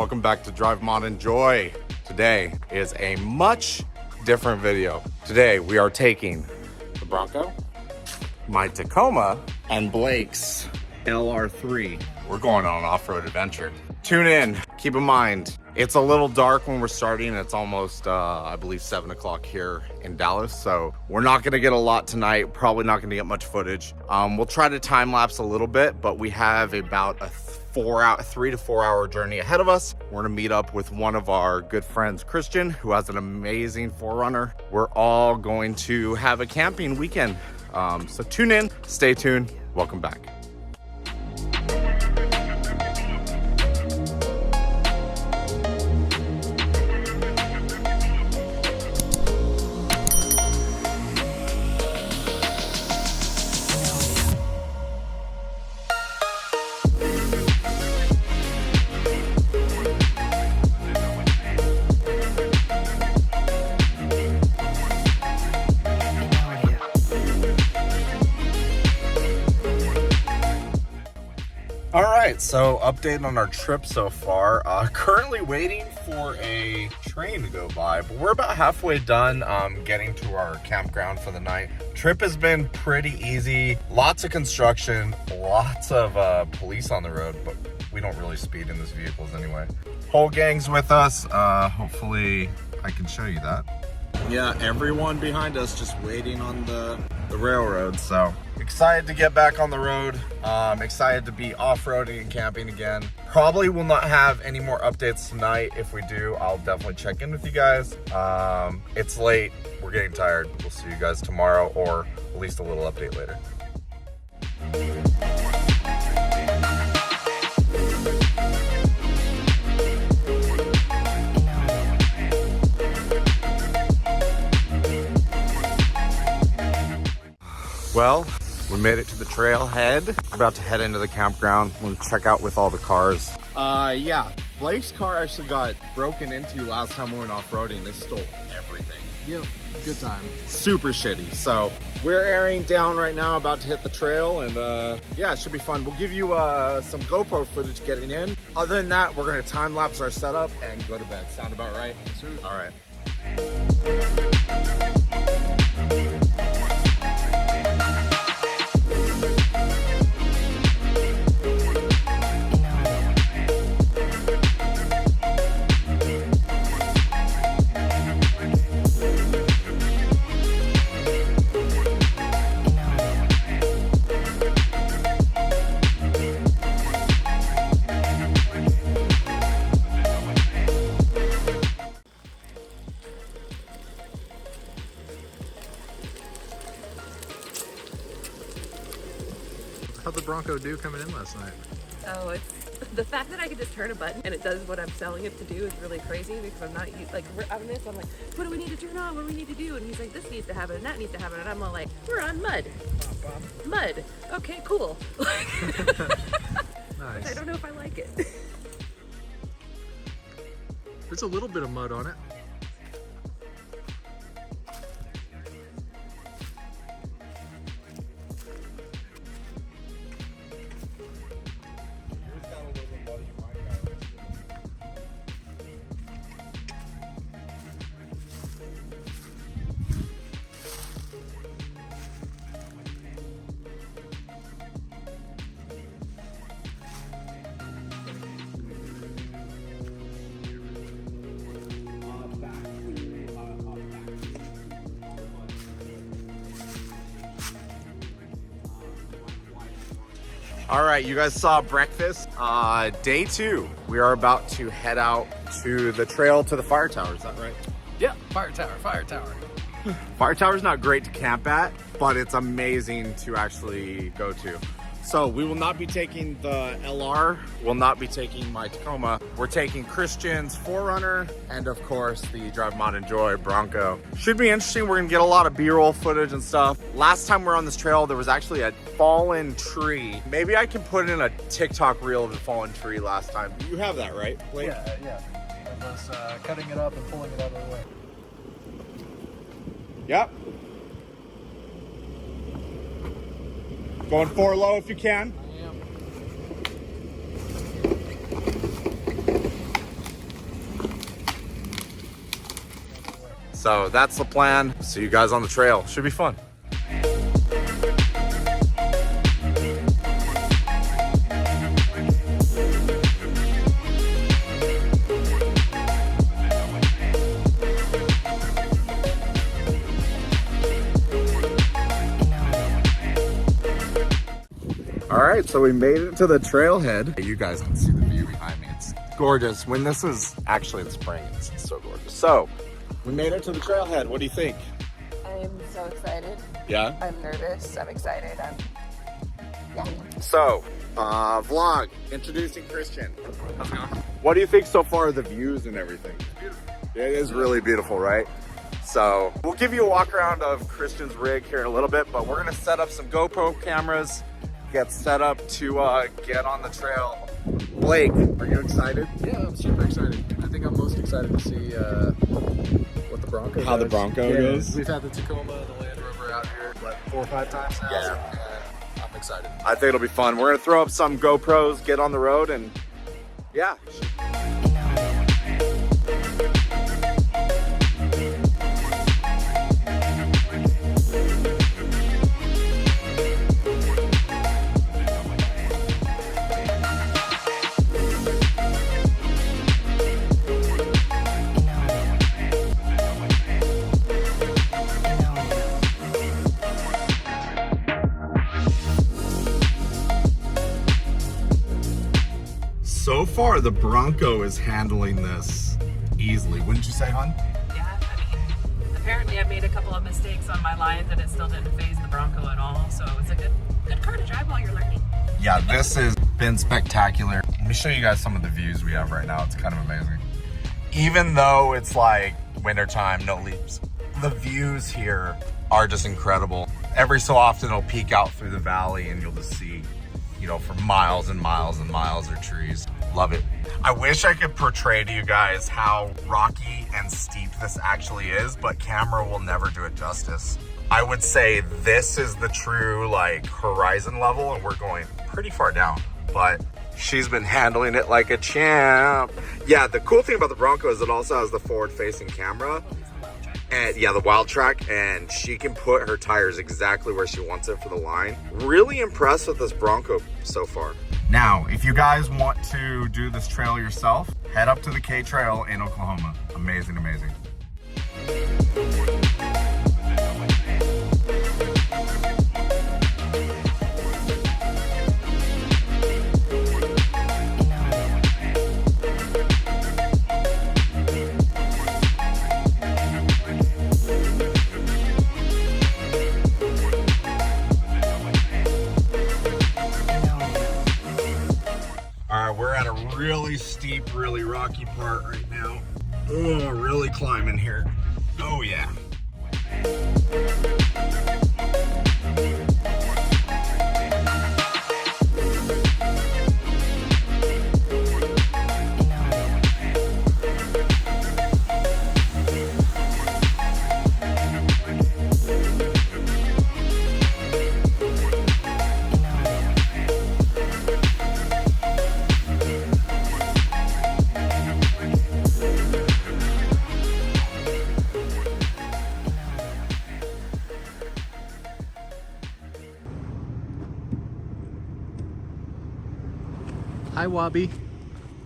Welcome back to Drivemodenjoy. Today is a much different video. Today we are taking the Bronco, my Tacoma, and Blake's LR3. We're going on an off-road adventure. Tune in. Keep in mind, it's a little dark when we're starting. It's almost, I believe, 7 o'clock here in Dallas. So we're not going to get a lot tonight. Probably not going to get much footage. We'll try to time lapse a little bit, but we have about a 3 to 4 hour journey ahead of us. We're gonna meet up with one of our good friends, Christian, who has an amazing 4Runner. We're all going to have a camping weekend. So tune in, stay tuned. Welcome back. All right, so update on our trip so far. Currently waiting for a train to go by, but we're about halfway done getting to our campground for the night. Trip has been pretty easy. Lots of construction, lots of police on the road, but we don't really speed in these vehicles anyway. Whole gang's with us. Hopefully I can show you that. Yeah, everyone behind us just waiting on the railroad. So excited to get back on the road. Excited to be off-roading and camping again. Probably will not have any more updates tonight. If we do, I'll definitely check in with you guys. It's late, we're getting tired. We'll see you guys tomorrow, or at least a little update later. Well, we made it to the trailhead. We're about to head into the campground. We'll check out with all the cars. Yeah, Blake's car actually got broken into last time we went off-roading. They stole everything. Yep, good time. Super shitty. So we're airing down right now, about to hit the trail, and yeah, it should be fun. We'll give you some GoPro footage getting in. Other than that, we're gonna time lapse our setup and go to bed. Sound about right? Yes, sir. All right. How'd the Bronco do coming in last night? Oh, it's the fact that I can just turn a button and it does what I'm telling it to do is really crazy, because I'm not like, we're on this, I'm like, what do we need to turn on? What do we need to do? And he's like, this needs to happen and that needs to happen. And I'm all like, we're on mud. Mud. Okay, cool. Nice. I don't know if I like it. There's a little bit of mud on it. All right, you guys saw breakfast. Day 2, we are about to head out to the trail to the fire tower. Is that right? Yeah, fire tower, fire tower. Fire tower's not great to camp at, but it's amazing to actually go to. So we will not be taking the LR, we'll not be taking my Tacoma. We're taking Christian's 4Runner and of course the Drivemodenjoy Bronco. Should be interesting. We're gonna get a lot of B-roll footage and stuff. Last time we were on this trail, there was actually a fallen tree. Maybe I can put in a TikTok reel of the fallen tree last time. You have that, right, Blake? Yeah. I was cutting it up and pulling it out of the way. Yep. Going 4 low if you can. I am. So that's the plan. See you guys on the trail. Should be fun. All right, so we made it to the trailhead. You guys can see the view behind me. It's gorgeous. When this is actually in spring, it's so gorgeous. So we made it to the trailhead. What do you think? I'm so excited. Yeah? I'm nervous. I'm excited. So, vlog, introducing Christian. How's it going? What do you think so far of the views and everything? It's beautiful. It is really beautiful, right? So we'll give you a walk around of Christian's rig here in a little bit, but we're gonna set up some GoPro cameras, get set up to get on the trail. Blake, are you excited? Yeah, I'm super excited. I think I'm most excited to see what the Bronco How does. the Bronco goes? We've had the Tacoma and the Land Rover out here, what, 4 or 5 times now? Yeah. And I'm excited. I think it'll be fun. We're gonna throw up some GoPros, get on the road, and yeah. So far, the Bronco is handling this easily. Wouldn't you say, hon? Yeah, I mean, apparently I made a couple of mistakes on my lines and it still didn't phase the Bronco at all. So it's a good car to drive while you're learning. Yeah, this has been spectacular. Let me show you guys some of the views we have right now. It's kind of amazing. Even though it's like wintertime, no leaves, the views here are just incredible. Every so often it'll peek out through the valley and you'll just see, you know, for miles and miles and miles of trees. Love it. I wish I could portray to you guys how rocky and steep this actually is, but camera will never do it justice. I would say this is the true like horizon level and we're going pretty far down, but she's been handling it like a champ. Yeah, the cool thing about the Bronco is it also has the forward facing camera. And yeah, the wild track, and she can put her tires exactly where she wants it for the line. Really impressed with this Bronco so far. Now, if you guys want to do this trail yourself, head up to the K-Trail in Oklahoma. Amazing, amazing. We're at a really steep, really rocky part right now. Oh, really climbing here. Oh yeah. Hi, Wabi.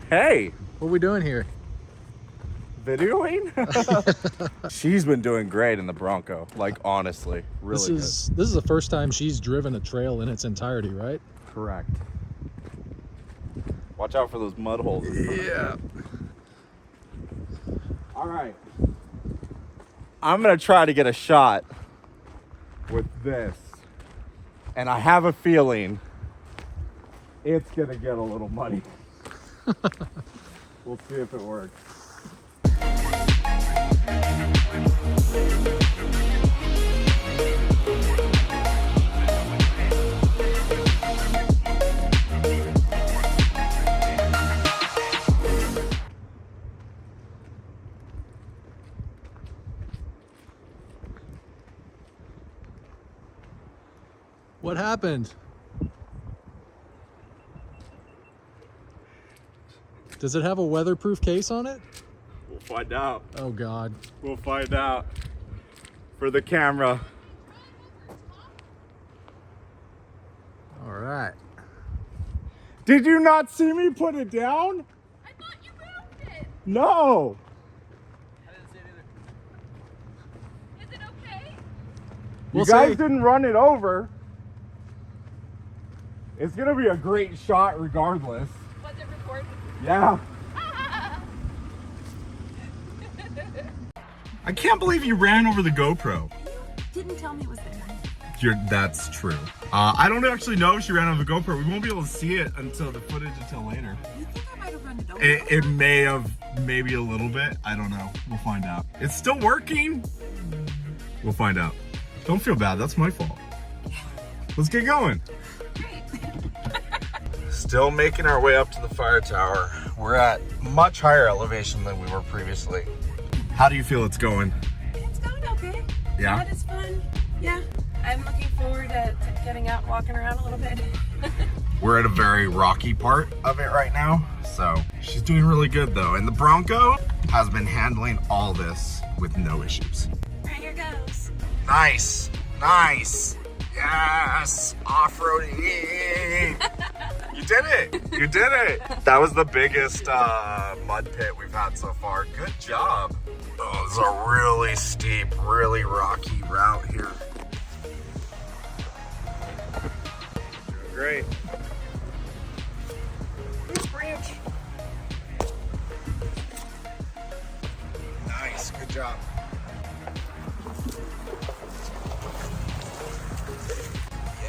Hey, What are we doing here? videoing? She's been doing great in the Bronco. Like honestly, really This is the first time she's driven a trail in its entirety, right? good. Correct. Watch out for those mud holes. Yeah. All right. I'm gonna try to get a shot with this. And I have a feeling it's gonna get a little muddy. We'll see if it works. What happened? Does it have a weatherproof case on it? We'll find out. Oh God. We'll find out. For the camera. All right. Did you not see me put it down? I thought you moved it. No. I didn't see it either. Is it okay? You guys didn't run it over. It's gonna be a great shot regardless. Was it recorded? Yeah. I can't believe you ran over the GoPro. You didn't tell me it was there. That's true. I don't actually know if she ran over the GoPro. We won't be able to see it until the footage until later. You think I might have run it over? It may have, maybe a little bit. I don't know. We'll find out. It's still working. We'll find out. Don't feel bad. That's my fault. Let's get going. Great. Still making our way up to the fire tower. We're at much higher elevation than we were previously. How do you feel it's going? It's going okay. Yeah? That is fun. Yeah. I'm looking forward to getting out and walking around a little bit. We're at a very rocky part of it right now, so she's doing really good though. And the Bronco has been handling all this with no issues. Right, here goes. Nice, nice. Yes, off-roading. You did it, you did it. That was the biggest mud pit we've had so far. Good job. Oh, this is a really steep, really rocky route here. Doing great. This branch. Nice, good job.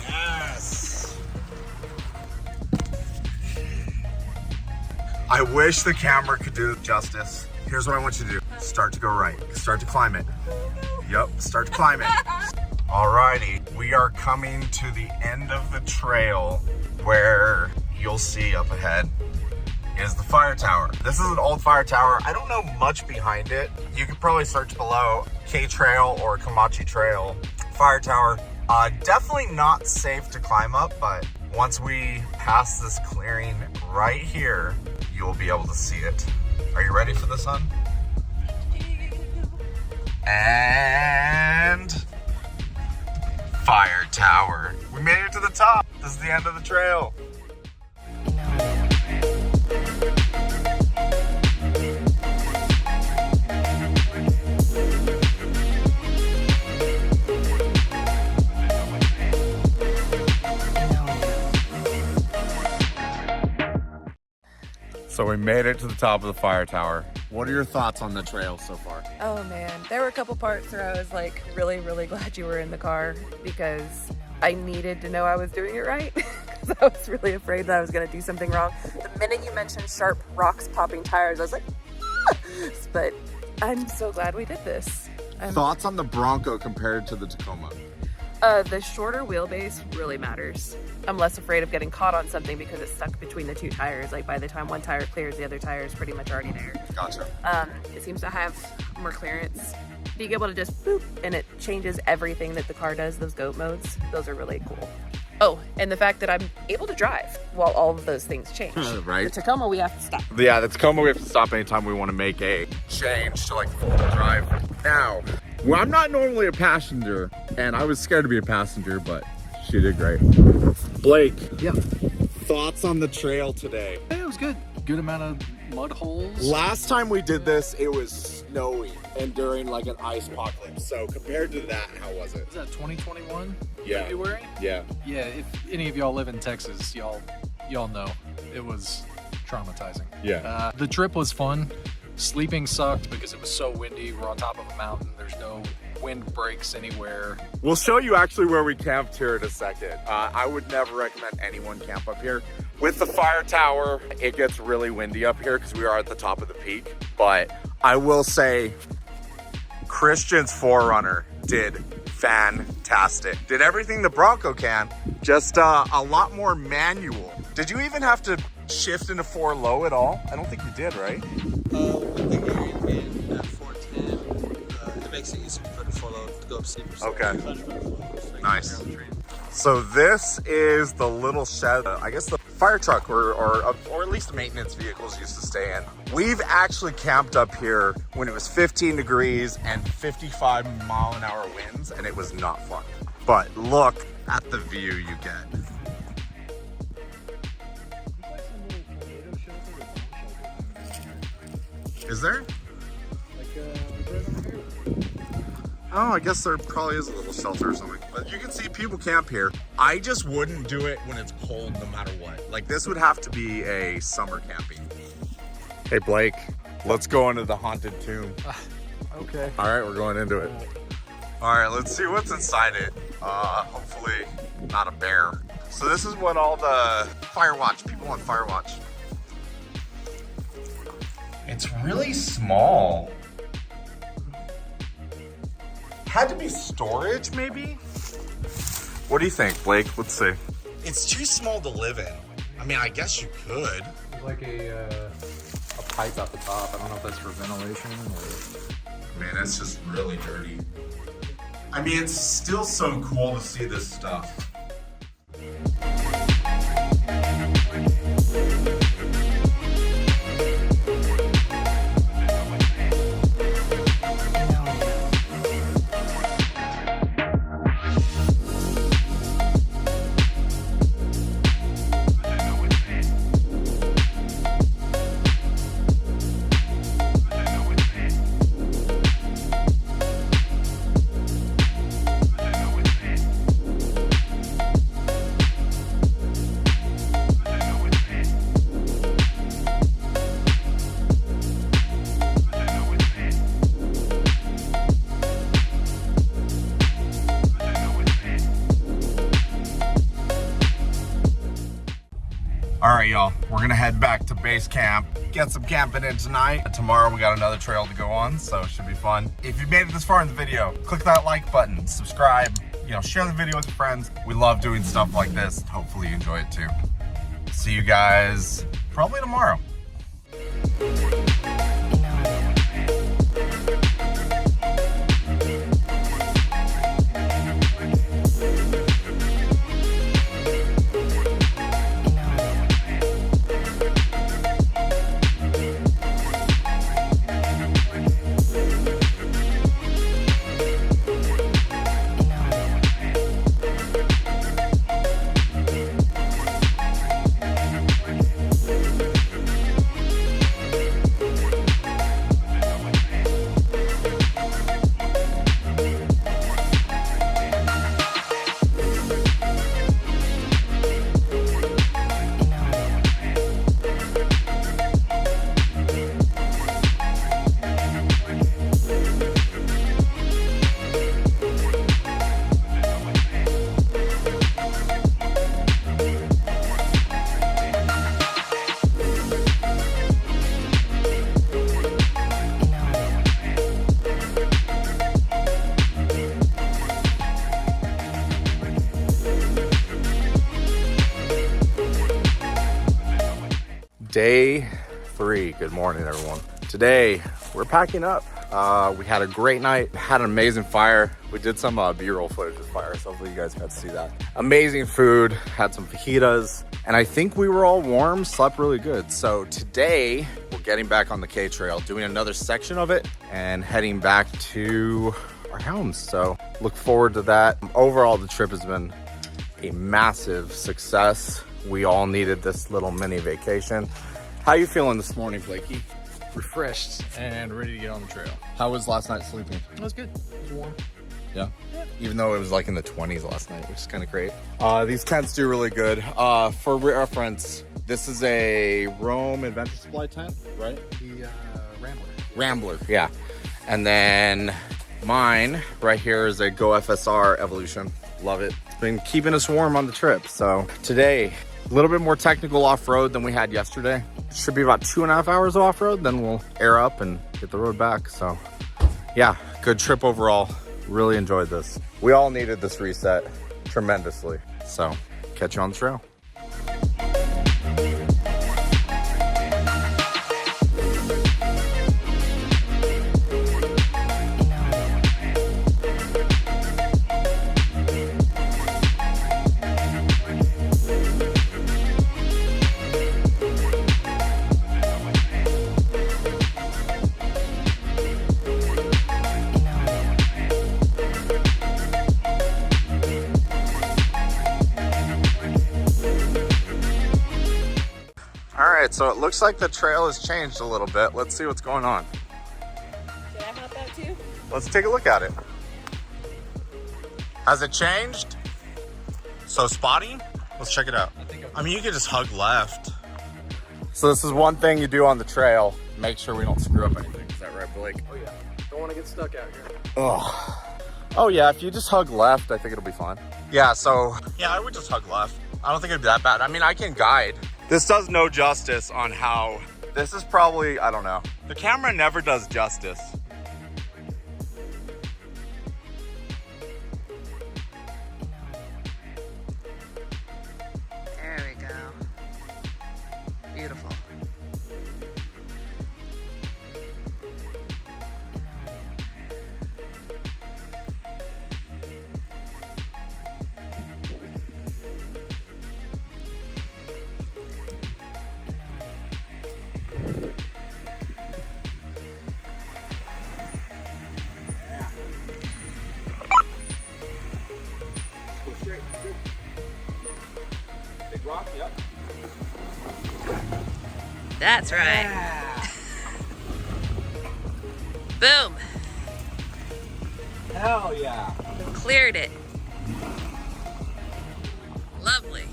Yes. I wish the camera could do it justice. Here's what I want you to do. Start to go right. Start to climb it. Yep, start to climb it. Alrighty, we are coming to the end of the trail where you'll see up ahead is the fire tower. This is an old fire tower. I don't know much behind it. You could probably search below K-Trail or Kamachi Trail. Fire tower, definitely not safe to climb up, but once we pass this clearing right here, you'll be able to see it. Are you ready for this, hun? And fire tower. We made it to the top. This is the end of the trail. So we made it to the top of the fire tower. What are your thoughts on the trail so far? Oh man, there were a couple parts where I was like really, really glad you were in the car because I needed to know I was doing it right because I was really afraid that I was going to do something wrong. The minute you mentioned sharp rocks popping tires, I was like, ah! But I'm so glad we did this. Thoughts on the Bronco compared to the Tacoma? The shorter wheelbase really matters. I'm less afraid of getting caught on something because it's stuck between the two tires. Like by the time one tire clears, the other tire is pretty much already there. Gotcha. It seems to have more clearance. Being able to just boop and it changes everything that the car does, those goat modes, those are really cool. Oh, and the fact that I'm able to drive while all of those things change. Right. The Tacoma, we have to stop. Yeah, the Tacoma we have to stop anytime we want to make a change to like full-wheel drive. Now, well, I'm not normally a passenger, and I was scared to be a passenger, but she did great. Blake. Yeah. Thoughts on the trail today? It was good. Good amount of mud holes. Last time we did this, it was snowy and during like an ice apocalypse. So compared to that, how was it? Was that 2021? Yeah. February? Yeah. Yeah, if any of y'all live in Texas, y'all know it was traumatizing. Yeah. The trip was fun. Sleeping sucked because it was so windy. We're on top of a mountain. There's no wind breaks anywhere. We'll show you actually where we camped here in a second. I would never recommend anyone camp up here. With the fire tower, it gets really windy up here because we are at the top of the peak. But I will say, Christian's 4Runner did fantastic. Did everything the Bronco can, just a lot more manual. Did you even have to shift into 4 low at all? I don't think you did, right? With the gearing in 410, it makes it easier for the 4 low to go up steeper. So Okay. Nice. So this is the little shed, I guess the fire truck or at least maintenance vehicles used to stay in. We've actually camped up here when it was 15 degrees and 55-mile-an-hour winds, and it was not fun. But look at the view you get. Is there? Oh, I guess there probably is a little shelter or something. But you can see people camp here. I just wouldn't do it when it's cold no matter what. Like, this would have to be a summer camping. Hey, Blake, let's go into the haunted tomb. Okay. All right, we're going into it. All right, let's see what's inside it. Hopefully not a bear. So this is what all the people on Firewatch. It's really small. Had to be storage, maybe? What do you think, Blake? Let's see. It's too small to live in. I mean, I guess you could. There's like a pipe at the top. I don't know if that's for ventilation or... Man, it's just really dirty. I mean, it's still so cool to see this stuff. All right, y'all, we're gonna head back to base camp, get some camping in tonight. Tomorrow we got another trail to go on, so it should be fun. If you made it this far in the video, click that like button, subscribe, share the video with your friends. We love doing stuff like this. Hopefully you enjoy it too. See you guys probably tomorrow. Day 3, good morning everyone. Today, we're packing up. We had a great night, had an amazing fire. We did some B-roll footage of fire, so hopefully you guys got to see that. Amazing food, had some fajitas, and I think we were all warm, slept really good. So today, we're getting back on the K-Trail, doing another section of it, and heading back to our homes. So look forward to that. Overall, the trip has been a massive success. We all needed this little mini vacation. How you feeling this morning, Blakey? Refreshed and ready to get on the trail. How was last night sleeping? It was good. It was warm. Yeah? Even though it was like in the 20s last night, which is kind of great. These tents do really good. For reference, this is a Rome Adventure Supply tent, right? The Rambler. Rambler, yeah. And then mine right here is a Go FSR Evolution. Love it. It's been keeping us warm on the trip. So today, a little bit more technical off-road than we had yesterday. Should be about 2.5 hours of off-road, then we'll air up and get the road back. So yeah, good trip overall. Really enjoyed this. We all needed this reset tremendously. So catch you on the trail. right, so it looks like the trail has changed a little bit. Let's see what's going on. Should I hop out too? Let's take a look at it. Has it changed? So spotty? Let's check it out. I mean, you could just hug left. So this is one thing you do on the trail. Make sure we don't screw up anything. Is that right, Blake? Oh yeah, don't want to get stuck out here. Oh. Oh yeah, if you just hug left, I think it'll be fine. Yeah, so, yeah, I would just hug left. I don't think it'd be that bad. I mean, I can guide. This does no justice on how, this is probably, I don't know. The camera never does justice. There we go. Beautiful. Big rock, yep. That's right. Boom. Hell yeah. Cleared it. Lovely.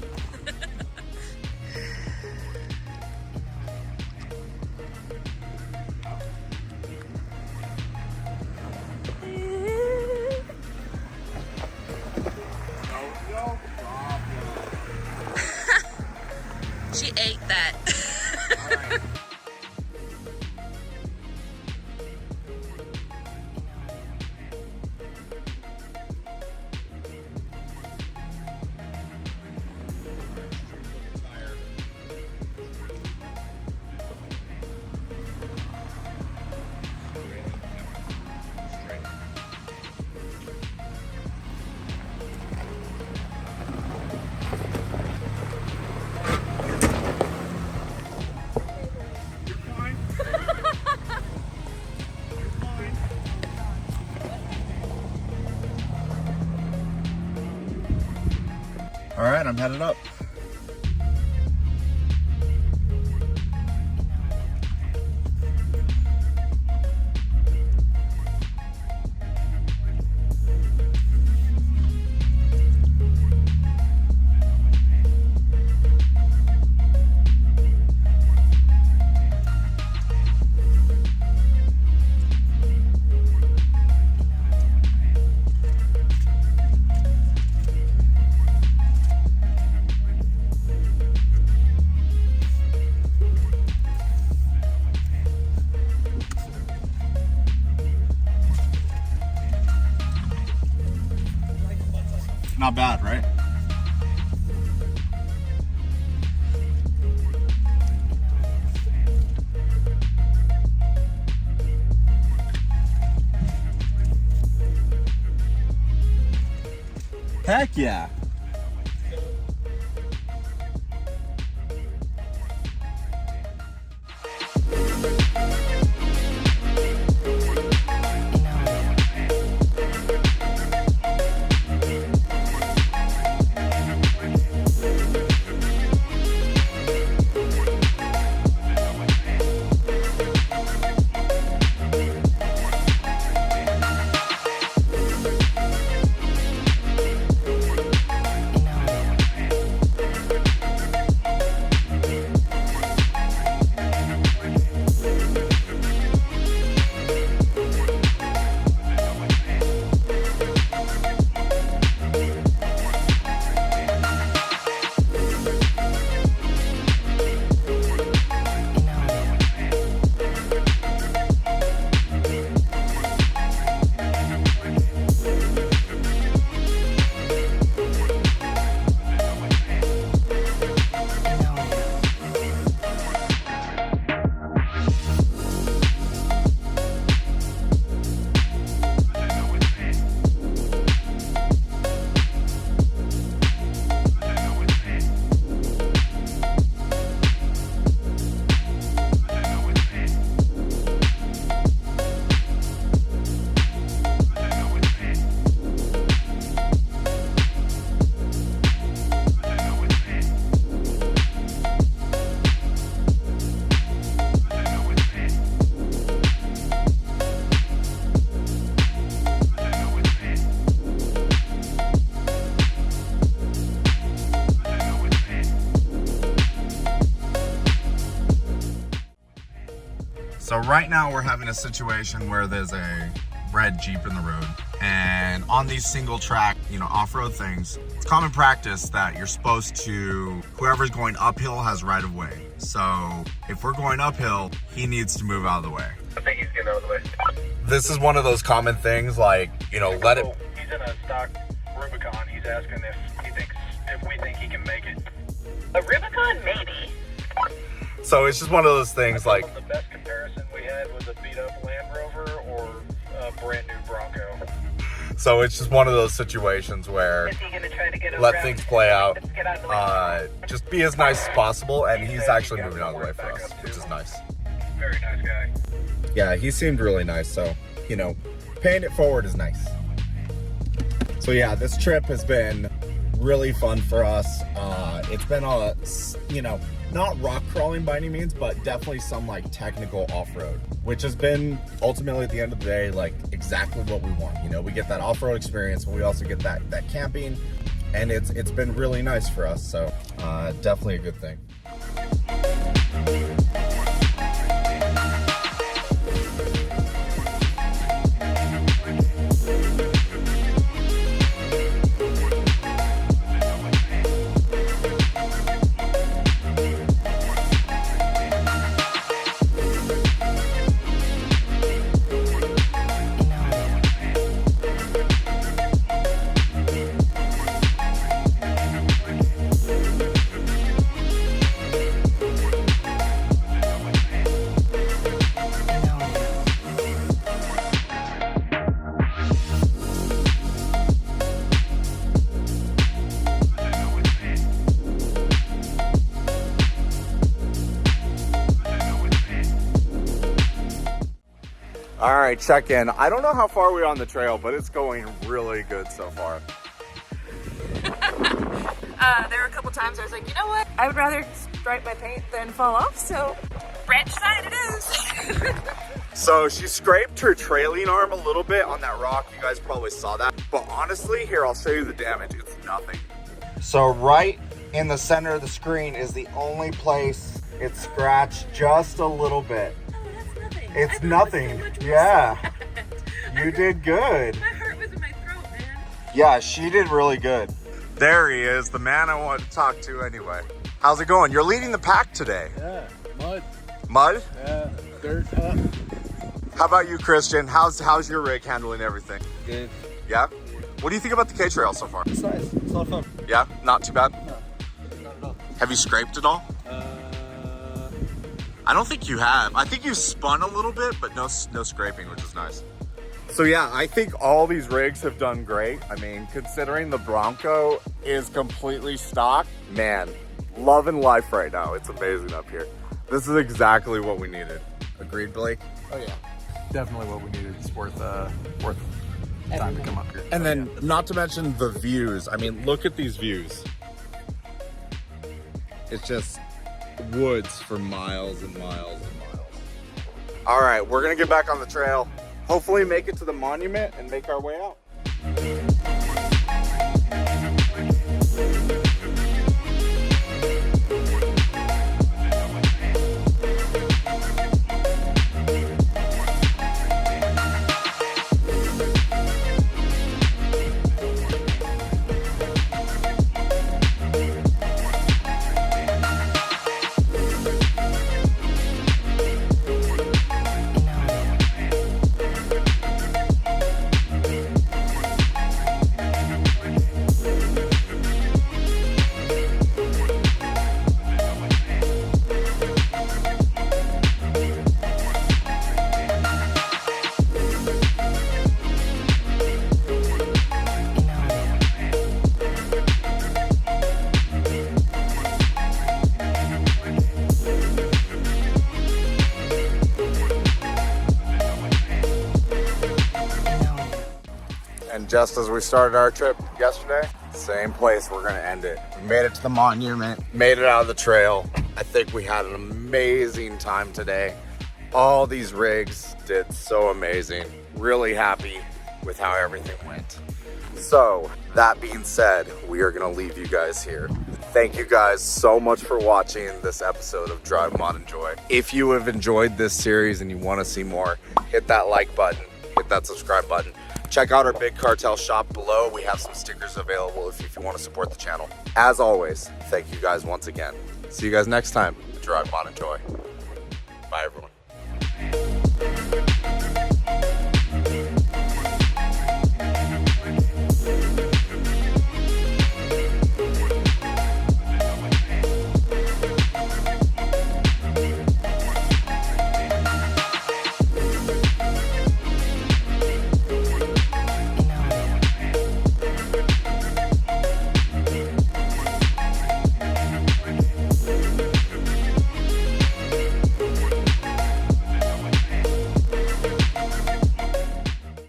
She ate that. All right, I'm headed up. Not bad, right? Heck yeah. right now we're having a situation where there's a red Jeep in the road, and on these single track, off-road things, it's common practice that you're supposed to, whoever's going uphill has right of way. So if we're going uphill, he needs to move out of the way. I think he's getting out of the way. This is one of those common things, like, let it. He's in a stock Rubicon. He's asking if we think he can make it. A Rubicon, maybe. So it's just one of those things, like, The best comparison we had was a beat-up Land Rover or a brand new Bronco. so it's just one of those situations where Is he gonna try to get let around? things play out. Get out of the way. Just be as nice as possible, and he's actually moving out of the way for us, which is nice. Very nice guy. Yeah, he seemed really nice, so, paying it forward is nice. So yeah, this trip has been really fun for us. It's been not rock crawling by any means, but definitely some like technical off-road, which has been ultimately at the end of the day, like exactly what we want. We get that off-road experience, but we also get that camping, and it's been really nice for us. So definitely a good thing. All right, check in. I don't know how far we're on the trail, but it's going really good so far. There were a couple times I was like, you know what? I would rather stripe my paint than fall off, so branch side it is. So she scraped her trailing arm a little bit on that rock. You guys probably saw that. But honestly, here, I'll show you the damage. It's nothing. So right in the center of the screen is the only place it's scratched just a little bit. It's nothing. Yeah. You did good. My heart was in my throat, man. Yeah, she did really good. There he is, the man I wanted to talk to anyway. How's it going? You're leading the pack today. Yeah, mud. Mud? Yeah, dirt, hot. How about you, Christian? How's your rig handling everything? Good. Yeah? What do you think about the K-Trail so far? It's nice. It's a lot of fun. Yeah? Not too bad? No, not at all. Have you scraped it all? I don't think you have. I think you spun a little bit, but no scraping, which is nice. So yeah, I think all these rigs have done great. I mean, considering the Bronco is completely stock, man, loving life right now. It's amazing up here. This is exactly what we needed. Agreed, Blake? Oh yeah, definitely what we needed. It's worth time to come up here. And then, not to mention the views. I mean, look at these views. It's just woods for miles and miles and miles. All right, we're gonna get back on the trail. Hopefully make it to the monument and make our way out. Just as we started our trip yesterday, same place we're gonna end it. We made it to the monument, made it out of the trail. I think we had an amazing time today. All these rigs did so amazing. Really happy with how everything went. So, that being said, we are gonna leave you guys here. Thank you guys so much for watching this episode of Drivemodenjoy. If you have enjoyed this series and you want to see more, hit that like button, hit that subscribe button. Check out our Big Cartel shop below. We have some stickers available if you want to support the channel. As always, thank you guys once again. See you guys next time. Drivemodenjoy. Bye, everyone.